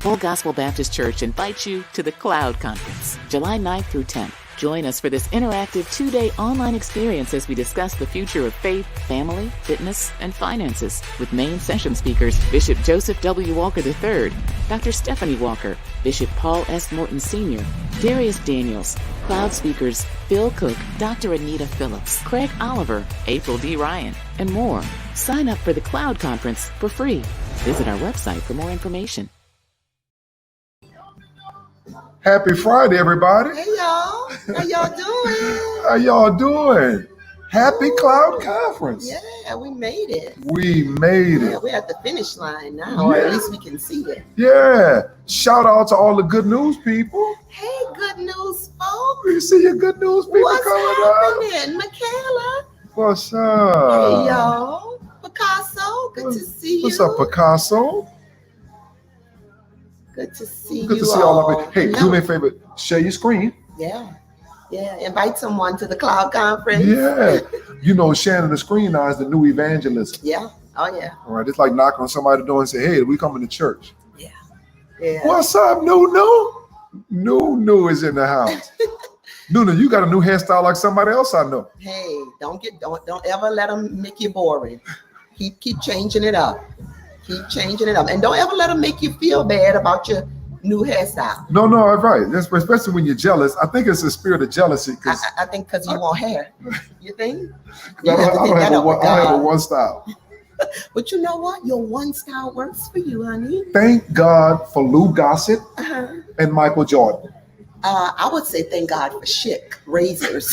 Full Gospel Baptist Church invites you to the Cloud Conference, July 9th through 10th. Join us for this interactive 2-day online experience as we discuss the future of faith, family, fitness, and finances with main session speakers Bishop Joseph W. Walker III, Dr. Stephanie Walker, Bishop Paul S. Morton Sr., Darius Daniels, cloud speakers Phil Cook, Dr. Anita Phillips, Craig Oliver, April D. Ryan, and more. Sign up for the Cloud Conference for free. Visit our website for more information. Happy Friday, everybody. Hey, y'all. How y'all doing? How y'all doing? Happy Cloud Conference. Yeah, we made it. We made it. Yeah, we're at the finish line now, or at least we can see it. Yeah. Shout out to all the good news people. Hey, good news, folks. We see your good news people What's coming happening? Michaela. What's up? Hey, y'all. Picasso, good to see you. What's up, Picasso? Good to see you. Good to see all of you. Hey, do me a favor. Share your screen. Yeah. Yeah. Invite someone to the Cloud Conference. Yeah. You know, sharing the screen now is the new evangelism. Yeah. Oh, yeah. All right. It's like knocking on somebody's door and say, hey, we coming to church. Yeah. Yeah. What's up, Nunu? Nunu is in the house. Nunu, you got a new hairstyle like somebody else I know. Hey, don't ever let them make you boring. Keep changing it up. Keep changing it up. And don't ever let them make you feel bad about your new hairstyle. No, right. That's especially when you're jealous. I think it's a spirit of jealousy. I think because you want hair. You think? I don't have a one style. But you know what? Your one style works for you, honey. Thank God for Lou Gossett and Michael Jordan. I would say thank God for Schick razors.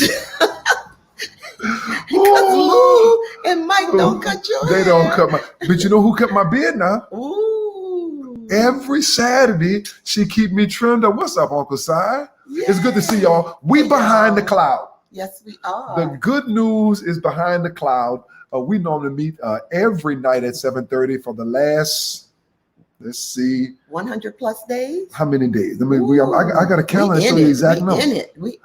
Because Lou and Mike don't cut your hair. They don't cut my. But you know who cut my beard now? Ooh. Every Saturday, she keep me trimmed up. What's up, Uncle Si? Yeah. It's good to see y'all. We behind the cloud. Yes, we are. The good news is behind the cloud. We normally meet every night at 7:30 for the last, let's see, 100 plus days. How many days? I mean, I got a calendar to show you the exact number.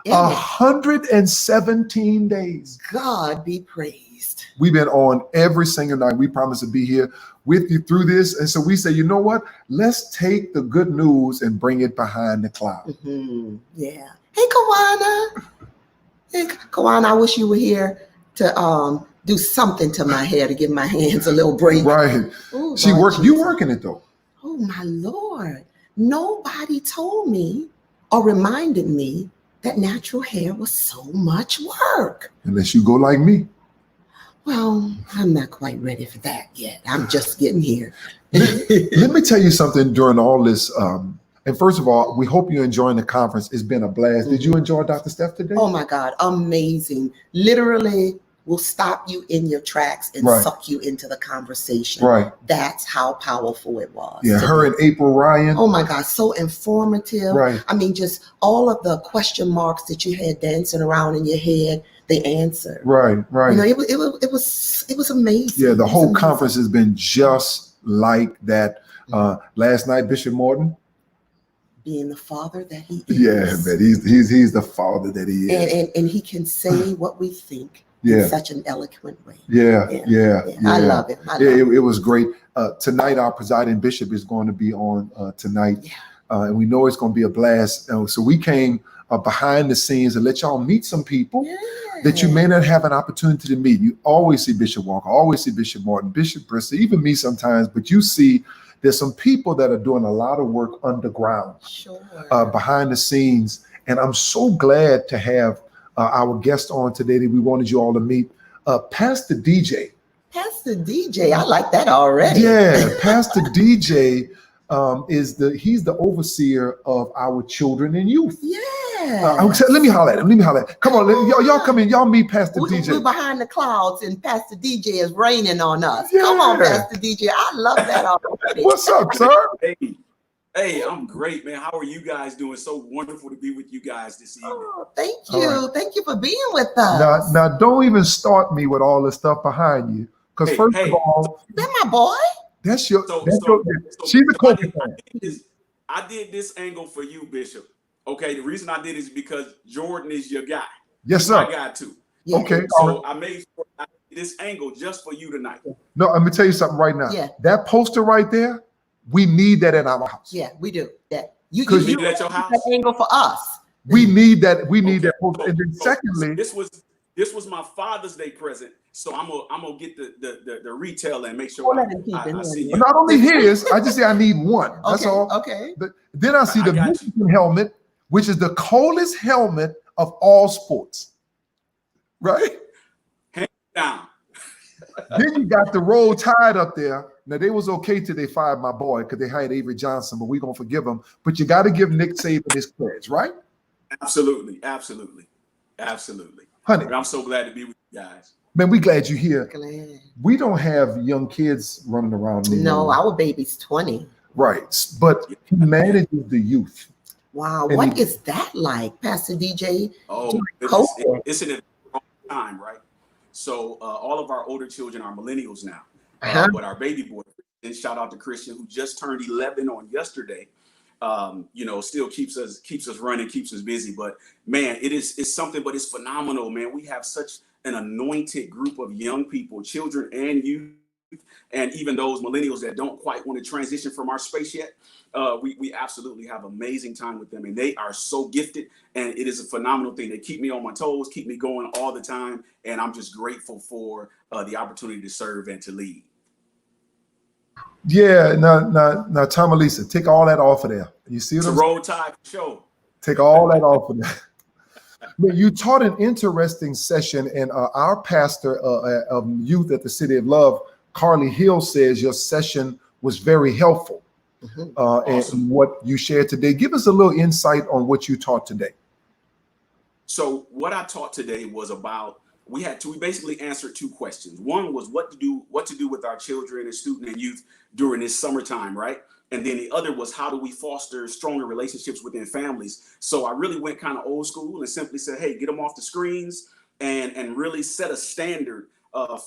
117 days. God be praised. We've been on every single night. We promise to be here with you through this. And so we say, you know what? Let's take the good news and bring it behind the cloud. Mm-hmm. Yeah. Hey, Kawana. Hey, Kawana, I wish you were here to do something to my hair to give my hands a little break. Right. Ooh, You working it though. Oh my Lord. Nobody told me or reminded me that natural hair was so much work. Unless you go like me. Well, I'm not quite ready for that yet. I'm just getting here. Let me tell you something during all this. And first of all, we hope you're enjoying the conference. It's been a blast. Did you enjoy Dr. Steph today? Oh my God. Amazing. Literally will stop you in your tracks and suck you into the conversation. Right. That's how powerful it was. Yeah, her and April Ryan. Oh my God, so informative. Right. I mean, just all of the question marks that you had dancing around in your head, they answered. Right. You know, it was amazing. Yeah, the whole conference has been just like that. Last night, Bishop Morton. Being the father that he is. Yeah, man, he's the father that he is. And he can say what we think. Yeah. In such an eloquent way. Yeah. I love it. It was great. Tonight, our presiding bishop is going to be on tonight. Yeah. And we know it's going to be a blast. So we came behind the scenes and let y'all meet some people that you may not have an opportunity to meet. You always see Bishop Walker, always see Bishop Morton, Bishop Bristol, even me sometimes, but you see there's some people that are doing a lot of work underground, behind the scenes. And I'm so glad to have our guest on today that we wanted you all to meet, Pastor DJ. Pastor DJ, I like that already. Yeah, Pastor DJ he's the overseer of our children and youth. Yeah. Let me holler at him. Come on, y'all come in. Y'all meet Pastor DJ. We're behind the clouds and Pastor DJ is raining on us. Yeah. Come on, Pastor DJ. I love that already. What's up, sir? Hey, I'm great, man. How are you guys doing? So wonderful to be with you guys this evening. Oh, thank you. Right. Thank you for being with us. Now, don't even start me with all the stuff behind you. Because first of all, is that my boy? She's a co-parent. I did this angle for you, Bishop. Okay, the reason I did is because Jordan is your guy. Yes, sir. My guy too. Yeah. Okay. So I made sure I did this angle just for you tonight. No, let me tell you something right now. Yeah. That poster right there, We need that in our house. Yeah, we do. Yeah. You need it at your house? that angle for us. We need that. We need Okay. that. And then secondly, this was my Father's Day present. So I'm gonna get the retail and make sure I see you. not only his, I just say I need one. That's Okay, all. okay. But then I see I the got Michigan helmet, which is the coldest helmet of all sports. Right? Hands down. Then you got the Roll Tide up there. Now they was okay till they fired my boy because they hired Avery Johnson, but we're gonna forgive him. But you got to give Nick Saban his credits, right? Absolutely. Honey, But I'm so glad to be with you guys. man, we glad you're here. Glad. We don't have young kids running around anymore. No, our baby's 20. Right, but he manages the youth. Wow, And what is that like, Pastor DJ? Oh, COVID. it's an time, right? So all of our older children are millennials now. But our baby boy, and shout out to Christian, who just turned 11 on yesterday. Still keeps us running, keeps us busy. But man, it's something, but it's phenomenal, man. We have such an anointed group of young people, children and youth, and even those millennials that don't quite want to transition from our space yet. We absolutely have amazing time with them, and they are so gifted, and it is a phenomenal thing. They keep me on my toes, keep me going all the time, and I'm just grateful for the opportunity to serve and to lead. Yeah, now, Tom Elisa, take all that off of there. You see what It's a I'm Roll Tide show. Take all that off of there. Man, you taught an interesting session, and our pastor of youth at the City of Love, Carly Hill, says your session was very helpful. Awesome. And what you shared today. Give us a little insight on what you taught today. So what I taught today was about, we basically answered two questions. One was what to do with our children and student and youth during this summertime, right? And then the other was how do we foster stronger relationships within families? So I really went kind of old school and simply said, hey, get them off the screens and really set a standard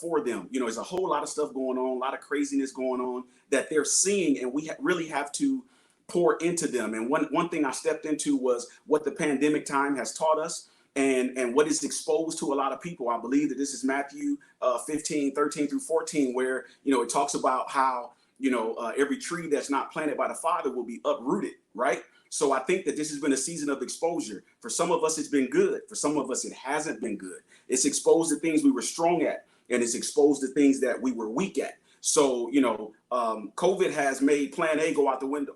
for them. There's a whole lot of stuff going on, a lot of craziness going on that they're seeing, and we really have to pour into them. And one thing I stepped into was what the pandemic time has taught us and what is exposed to a lot of people. I believe that this is Matthew 15, 13 through 14, where, it talks about how, every tree that's not planted by the Father will be uprooted, right? So I think that this has been a season of exposure. For some of us, it's been good. For some of us, it hasn't been good. It's exposed to things we were strong at, and it's exposed to things that we were weak at. So, COVID has made plan A go out the window,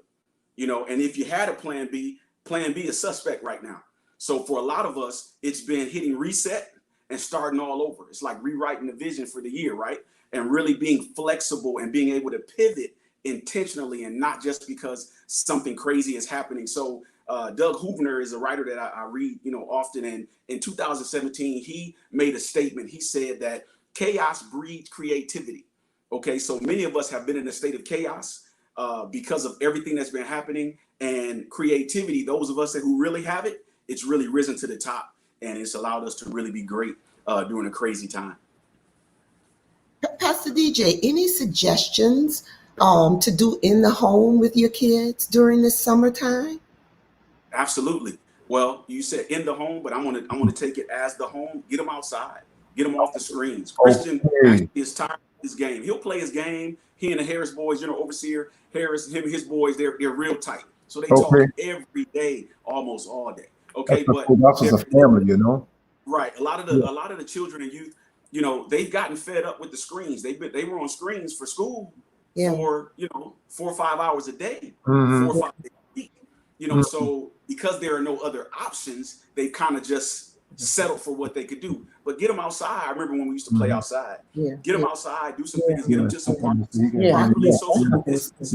and if you had a plan B is suspect right now. So for a lot of us, it's been hitting reset and starting all over. It's like rewriting the vision for the year, right? And really being flexible and being able to pivot intentionally and not just because something crazy is happening. So Doug Hoovner is a writer that I read, often. And in 2017, he made a statement. He said that chaos breeds creativity. Okay, so many of us have been in a state of chaos because of everything that's been happening, and creativity, those of us who really have it, it's really risen to the top, and it's allowed us to really be great during a crazy time. Pastor DJ, any suggestions to do in the home with your kids during this summertime? Absolutely. Well, you said in the home, but I want to take it as the home. Get them outside. Get them off the screens. Christian is tired of his game. He'll play his game. He and the Harris boys, overseer Harris, him and his boys, they're real tight. So they talk every day, almost all day. Okay, but that's a family, Right. A lot of the children and youth, they've gotten fed up with the screens. They were on screens for school for 4 or 5 hours a day, 4 or 5 days a week. So because there are no other options, they kind of just settled for what they could do. But get them outside. I remember when we used to play outside. Get them outside, do some things, get them to some parks, properly socially distance.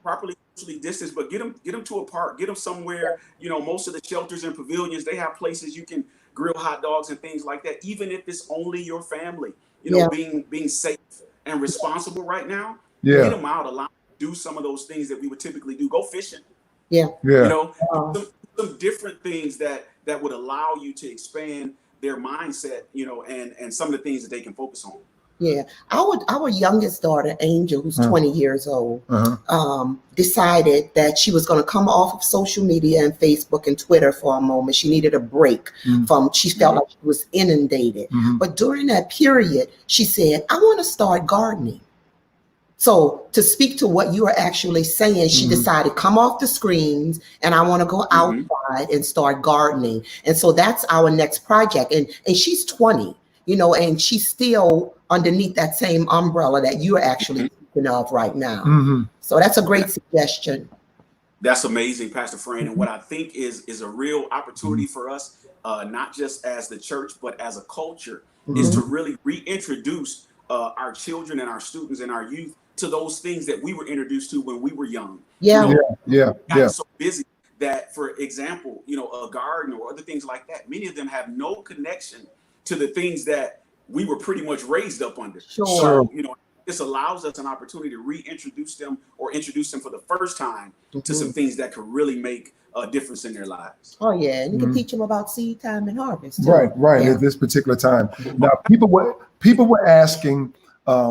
Properly socially distance, but get them to a park, get them somewhere. Most of the shelters and pavilions, they have places you can grill hot dogs and things like that, even if it's only your family. Being safe and responsible right now. Get them out, allow them to do some of those things that we would typically do. Go fishing. Some different things that would allow you to expand their mindset, and some of the things that they can focus on. Yeah, our youngest daughter, Angel, who's 20 years old, decided that she was going to come off of social media and Facebook and Twitter for a moment. She needed a break she felt like she was inundated. But during that period, she said, I want to start gardening. So to speak to what you are actually saying, she decided, come off the screens and I want to go outside and start gardening. And so that's our next project. And she's 20, you know, and she's still underneath that same umbrella that you're actually speaking of right now. So that's a great suggestion. That's amazing, Pastor Fran. And what I think is a real opportunity for us, not just as the church, but as a culture, is to really reintroduce our children and our students and our youth to those things that we were introduced to when we were young. Yeah. Got so busy that, for example, you know, a garden or other things like that, many of them have no connection to the things that we were pretty much raised up under. So, you know, this allows us an opportunity to reintroduce them or introduce them for the first time to some things that could really make a difference in their lives. Oh yeah, and you can teach them about seed time and harvest too. Right. At this particular time. Now, people were asking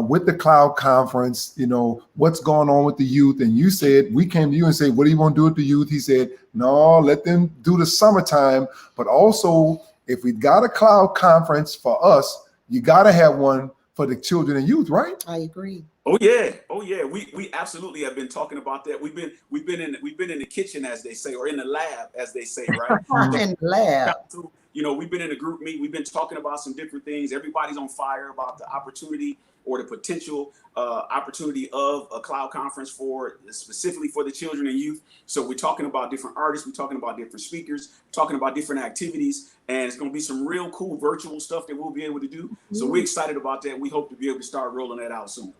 with the Cloud Conference, you know, what's going on with the youth? And you said, we came to you and said, what do you want to do with the youth? He said, no, let them do the summertime. But also, if we got a Cloud Conference for us, you got to have one for the children and youth, right? I agree. Oh yeah. We absolutely have been talking about that. We've been in the kitchen, as they say, or in the lab, as they say, right? In the lab. You know, we've been in a group meet. We've been talking about some different things. Everybody's on fire about the opportunity or the potential opportunity of a Cloud Conference specifically for the children and youth. So we're talking about different artists. We're talking about different speakers, talking about different activities, and it's going to be some real cool virtual stuff that we'll be able to do. So we're excited about that. We hope to be able to start rolling that out soon.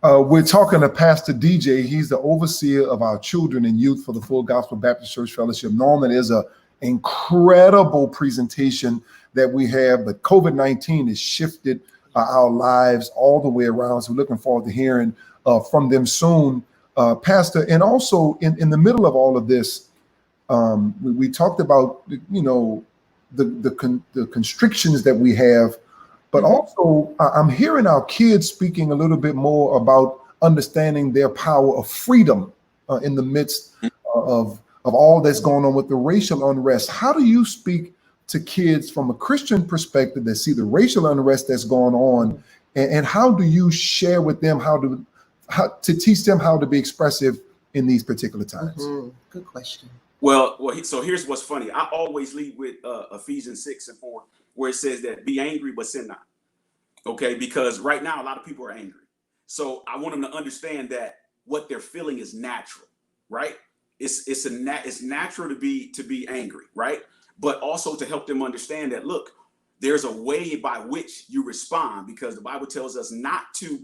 We're talking to Pastor DJ. He's the overseer of our children and youth for the Full Gospel Baptist Church Fellowship. Norman, is a incredible presentation that we have, but COVID-19 has shifted our lives all the way around. So we're looking forward to hearing from them soon, Pastor. And also in the middle of all of this, we talked about, you know, the constrictions that we have, but also I'm hearing our kids speaking a little bit more about understanding their power of freedom in the midst of all that's going on with the racial unrest. How do you speak to kids from a Christian perspective that see the racial unrest that's going on, and how do you share with them how to teach them how to be expressive in these particular times? Good question. Well, so here's what's funny. I always lead with Ephesians 6:4, where it says that be angry but sin not. Okay, because right now a lot of people are angry. So I want them to understand that what they're feeling is natural, right? It's natural to be angry, right? But also to help them understand that, look, there's a way by which you respond, because the Bible tells us not to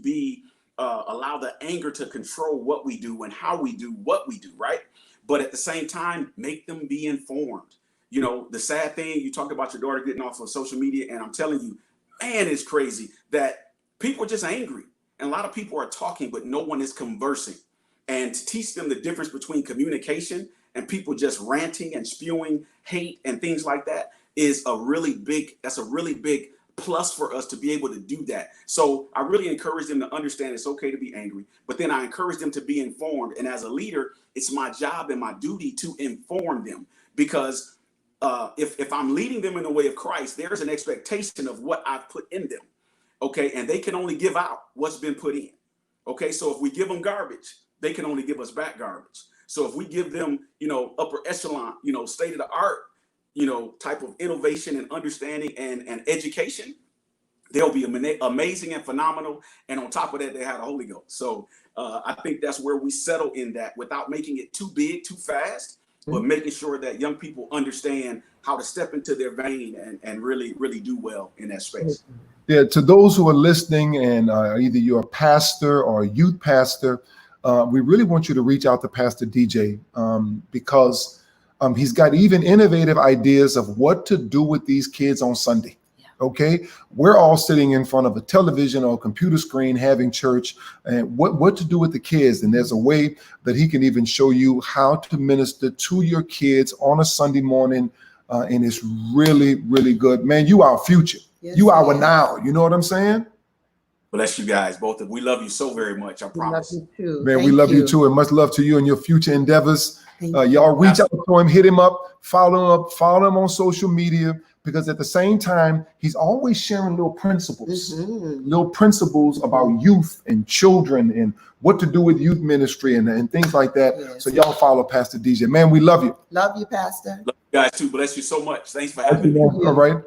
allow the anger to control what we do and how we do what we do, right? But at the same time, make them be informed. You know, the sad thing, you talked about your daughter getting off of social media, and I'm telling you, man, it's crazy that people are just angry. And a lot of people are talking, but no one is conversing. And to teach them the difference between communication and people just ranting and spewing hate and things like that is a really big plus for us to be able to do that. So I really encourage them to understand it's okay to be angry, but then I encourage them to be informed. And as a leader, it's my job and my duty to inform them, because if I'm leading them in the way of Christ, there's an expectation of what I've put in them. Okay. And they can only give out what's been put in. Okay. So if we give them garbage, they can only give us back garbage. So if we give them, you know, upper echelon, you know, state of the art, you know, type of innovation and understanding and education, they'll be amazing and phenomenal. And on top of that, they have the Holy Ghost. So I think that's where we settle in that, without making it too big, too fast, but making sure that young people understand how to step into their vein and really, really do well in that space. Yeah, to those who are listening, and either you're a pastor or a youth pastor, we really want you to reach out to Pastor DJ because he's got even innovative ideas of what to do with these kids on Sunday. Okay, we're all sitting in front of a television or a computer screen having church, and what to do with the kids. And there's a way that he can even show you how to minister to your kids on a Sunday morning. And it's really, really good. Man, you our future. Yes, you our now. You know what I'm saying? Bless you guys, both of. We love you so very much. I promise. We love you too. Man, we love you too, and much love to you and your future endeavors. Y'all reach out to him, hit him up, follow him on social media. because at the same time, he's always sharing little principles about youth and children and what to do with youth ministry and things like that. Yes. So y'all follow Pastor DJ. Man, we love you. Love you, Pastor. Love you guys too. Bless you so much. Thanks for having me. All right.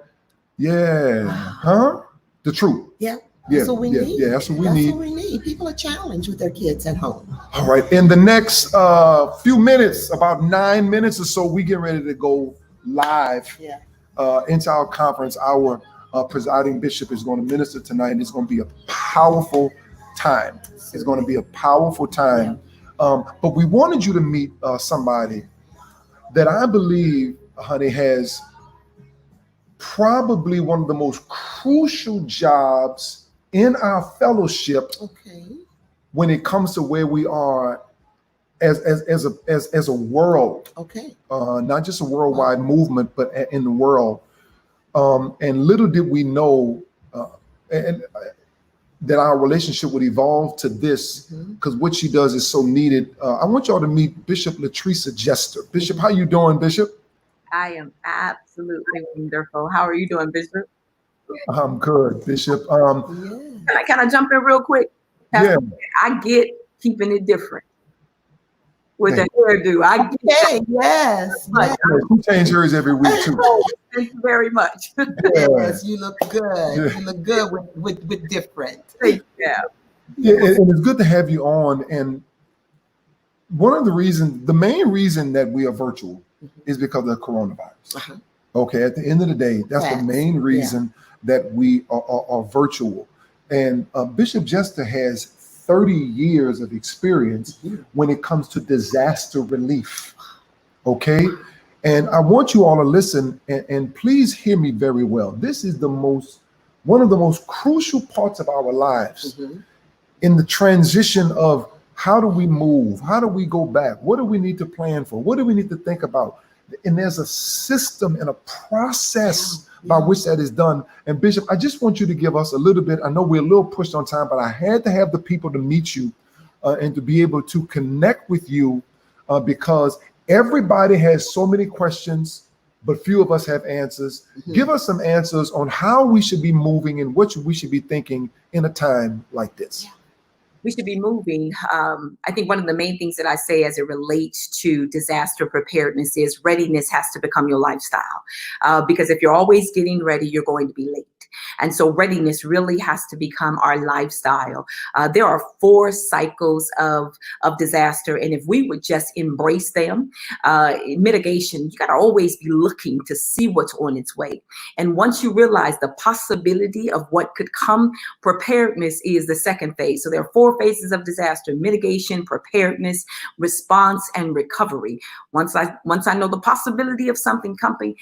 Yeah. Huh? The truth. Yeah. Yeah, That's what we need. Yeah, that's what we That's need. what we need. People are challenged with their kids at home. All right. In the next few minutes, about 9 minutes or so, we get ready to go live into our conference. Our presiding bishop is going to minister tonight, and it's going to be a powerful time. It's going to be a powerful time. But we wanted you to meet somebody that I believe, honey, has probably one of the most crucial jobs in our fellowship when it comes to where we are as a world, not just a worldwide movement, but in the world. And little did we know that our relationship would evolve to this, because what she does is so needed. I want y'all to meet Bishop LATRESA Jester. Bishop, how you doing, Bishop? I am absolutely wonderful. How are you doing, Bishop? I'm good, Bishop. Can I kind of jump in real quick? Pastor, I get keeping it different with a hairdo. I get yes. You change hers every week too. Thank you very much. Yes, you look good. You look good with different. Yeah, and it's good to have you on. And one of the reasons, the main reason that we are virtual is because of the coronavirus. Okay, at the end of the day, that's the main reason that we are virtual. And Bishop Jester has 30 years of experience when it comes to disaster relief. Okay, and I want you all to listen and please hear me very well. This is one of the most crucial parts of our lives in the transition of how do we move? How do we go back? What do we need to plan for? What do we need to think about? And there's a system and a process by which that is done. And Bishop, I just want you to give us a little bit. I know we're a little pushed on time, but I had to have the people to meet you and to be able to connect with you because everybody has so many questions, but few of us have answers. Give us some answers on how we should be moving and what we should be thinking in a time like this. We should be moving. I think one of the main things that I say as it relates to disaster preparedness is readiness has to become your lifestyle. Because if you're always getting ready, you're going to be late. And so readiness really has to become our lifestyle. There are 4 cycles of disaster. And if we would just embrace them, mitigation, you got to always be looking to see what's on its way. And once you realize the possibility of what could come, preparedness is the second phase. So there are 4 phases of disaster: mitigation, preparedness, response, and recovery. Once I know the possibility of something coming,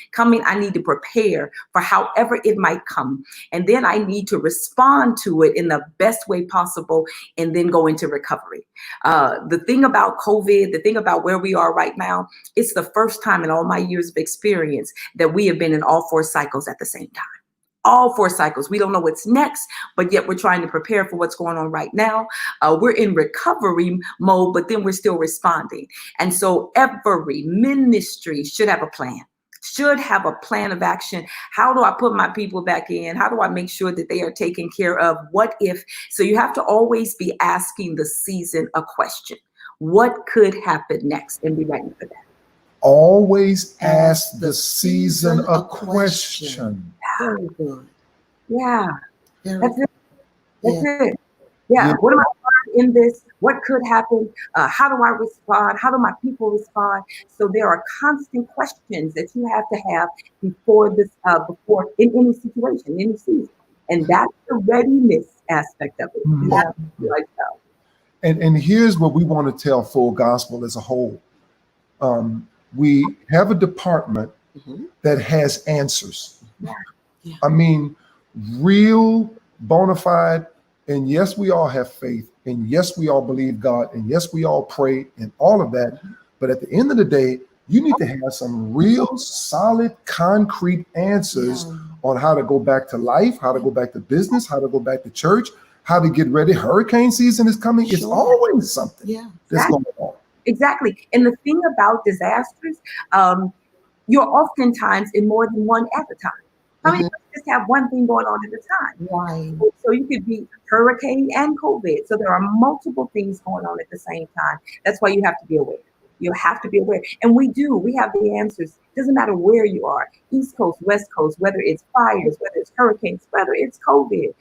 I need to prepare for however it might come. And then I need to respond to it in the best way possible and then go into recovery. The thing about COVID, the thing about where we are right now, it's the first time in all my years of experience that we have been in all 4 cycles at the same time. All 4 cycles. We don't know what's next, but yet we're trying to prepare for what's going on right now. We're in recovery mode, but then we're still responding. And so every ministry should have a plan. Should have a plan of action. How do I put my people back in? How do I make sure that they are taken care of? What if? So you have to always be asking the season a question. What could happen next? And be ready for that. Always ask the season a question. Very good. Yeah. That's it. That's it. Yeah. What am I learning in this? What could happen? How do I respond? How do my people respond? So there are constant questions that you have to have before in any situation, any season. And that's the readiness aspect of it. That's lifestyle. And here's what we want to tell Full Gospel as a whole. We have a department that has answers. I mean, real, bona fide, and yes, we all have faith, and yes, we all believe God, and yes, we all pray, and all of that. But at the end of the day, you need to have some real, solid, concrete answers on how to go back to life, how to go back to business, how to go back to church, how to get ready. Hurricane season is coming. It's always something that's going on. Exactly. And the thing about disasters, you're oftentimes in more than one at a time. How many of us just have one thing going on at a time? Right. So you could be hurricane and COVID. So there are multiple things going on at the same time. That's why you have to be aware. You have to be aware. And we have the answers. Doesn't matter where you are, East Coast, West Coast, whether it's fires, whether it's hurricanes, whether it's COVID.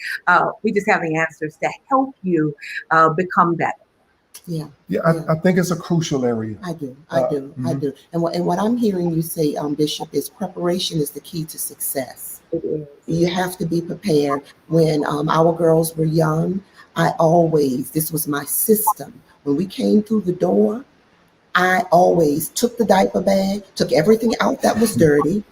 We just have the answers to help you become better. Yeah, I think it's a crucial area. I do. And what I'm hearing you say, Bishop, is preparation is the key to success. It is. You have to be prepared. When our girls were young, this was my system. When we came through the door, I always took the diaper bag, took everything out that was dirty,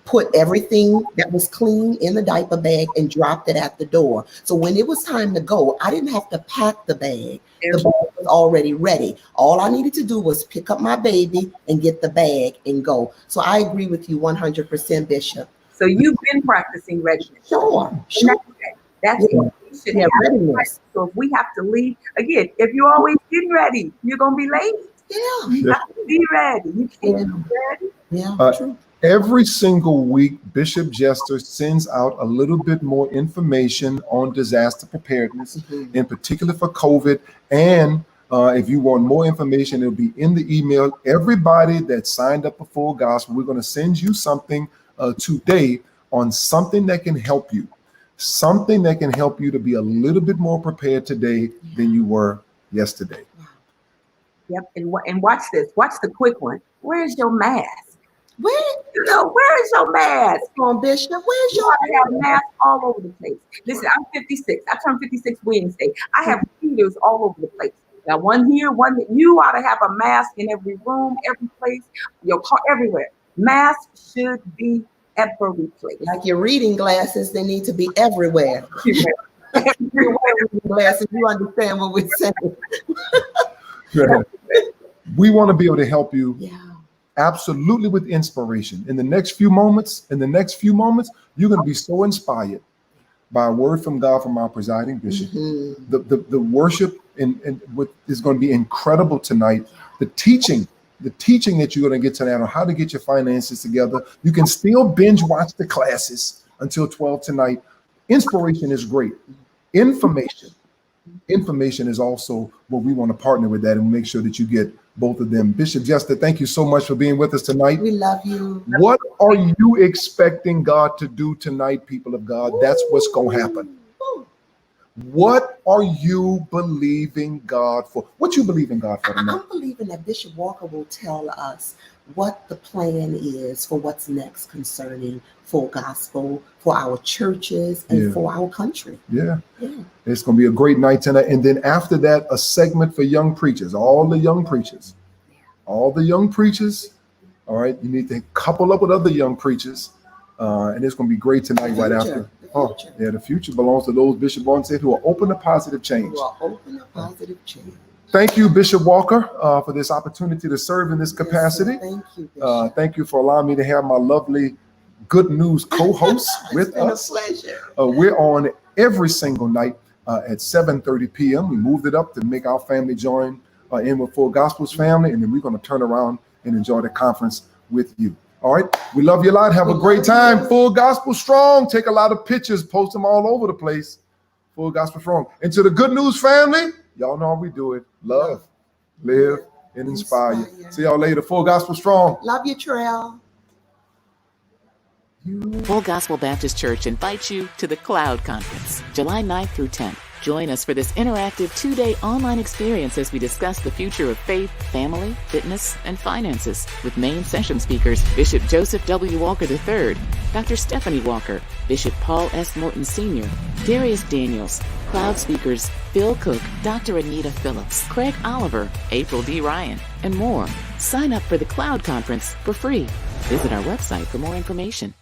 put everything that was clean in the diaper bag and dropped it at the door. So when it was time to go, I didn't have to pack the bag. The bag was already ready. All I needed to do was pick up my baby and get the bag and go. So I agree with you 100%, Bishop. So you've been practicing readiness. Sure. That's what we should have. Readiness. So if we have to leave, again, if you're always getting ready, you're going to be late. Yeah. You have to be ready. You can't be ready. Yeah, true. Every single week, Bishop Jester sends out a little bit more information on disaster preparedness, in particular for COVID. And if you want more information, it'll be in the email. Everybody that signed up for Full Gospel, we're going to send you something today on something that can help you. Something that can help you to be a little bit more prepared today than you were yesterday. Yep. And watch this. Watch the quick one. Where's your mask? Where is your mask? Come on, Bishop. Where's You your ought to have masks all over the place. Listen, I'm 56. I turned 56 Wednesday. I have repeaters all over the place. Now, one here, one there. You ought to have a mask in every room, every place, your car, everywhere. Masks should be every place. Like your reading glasses, they need to be everywhere. Everywhere reading glasses, you understand what we're saying. We want to be able to help you. Yeah. Absolutely, with inspiration. In the next few moments, you're going to be so inspired by a word from God from our presiding bishop. The worship is going to be incredible tonight. The teaching that you're going to get tonight on how to get your finances together. You can still binge watch the classes until 12 tonight. Inspiration is great. Information is also what we want to partner with that and make sure that you get both of them. Bishop Jester, thank you so much for being with us tonight. We love you. What are you expecting God to do tonight, people of God? That's what's going to happen. What are you believing God for? What you believe in God for tonight? I'm believing that Bishop Walker will tell us what the plan is for what's next concerning Full Gospel, for our churches, and for our country. Yeah. It's going to be a great night tonight. And then after that, a segment for young preachers, all the young preachers. All right, you need to couple up with other young preachers. And it's going to be great tonight right after. The future belongs to those, Bishop Vaughn said, who are open to positive change. Thank you, Bishop Walker, for this opportunity to serve in this capacity. Thank you, Bishop. Thank you for allowing me to have my lovely Good News co-host with us. It's been a pleasure. We're on every single night at 7:30 p.m. We moved it up to make our family join in with Full Gospel's family, and then we're going to turn around and enjoy the conference with you. All right. We love you a lot. Have a great time. Full Gospel Strong. Take a lot of pictures. Post them all over the place. Full Gospel Strong. And to the Good News family, y'all know how we do it. Love, live, and inspire you. See y'all later. Full Gospel Strong. Love you, Trail. Full Gospel Baptist Church invites you to the Cloud Conference, July 9th through 10th. Join us for this interactive 2-day online experience as we discuss the future of faith, family, fitness, and finances with main session speakers Bishop Joseph W. Walker III, Dr. Stephanie Walker, Bishop Paul S. Morton Sr., Darius Daniels, cloud speakers Phil Cook, Dr. Anita Phillips, Craig Oliver, April D. Ryan, and more. Sign up for the Cloud Conference for free. Visit our website for more information.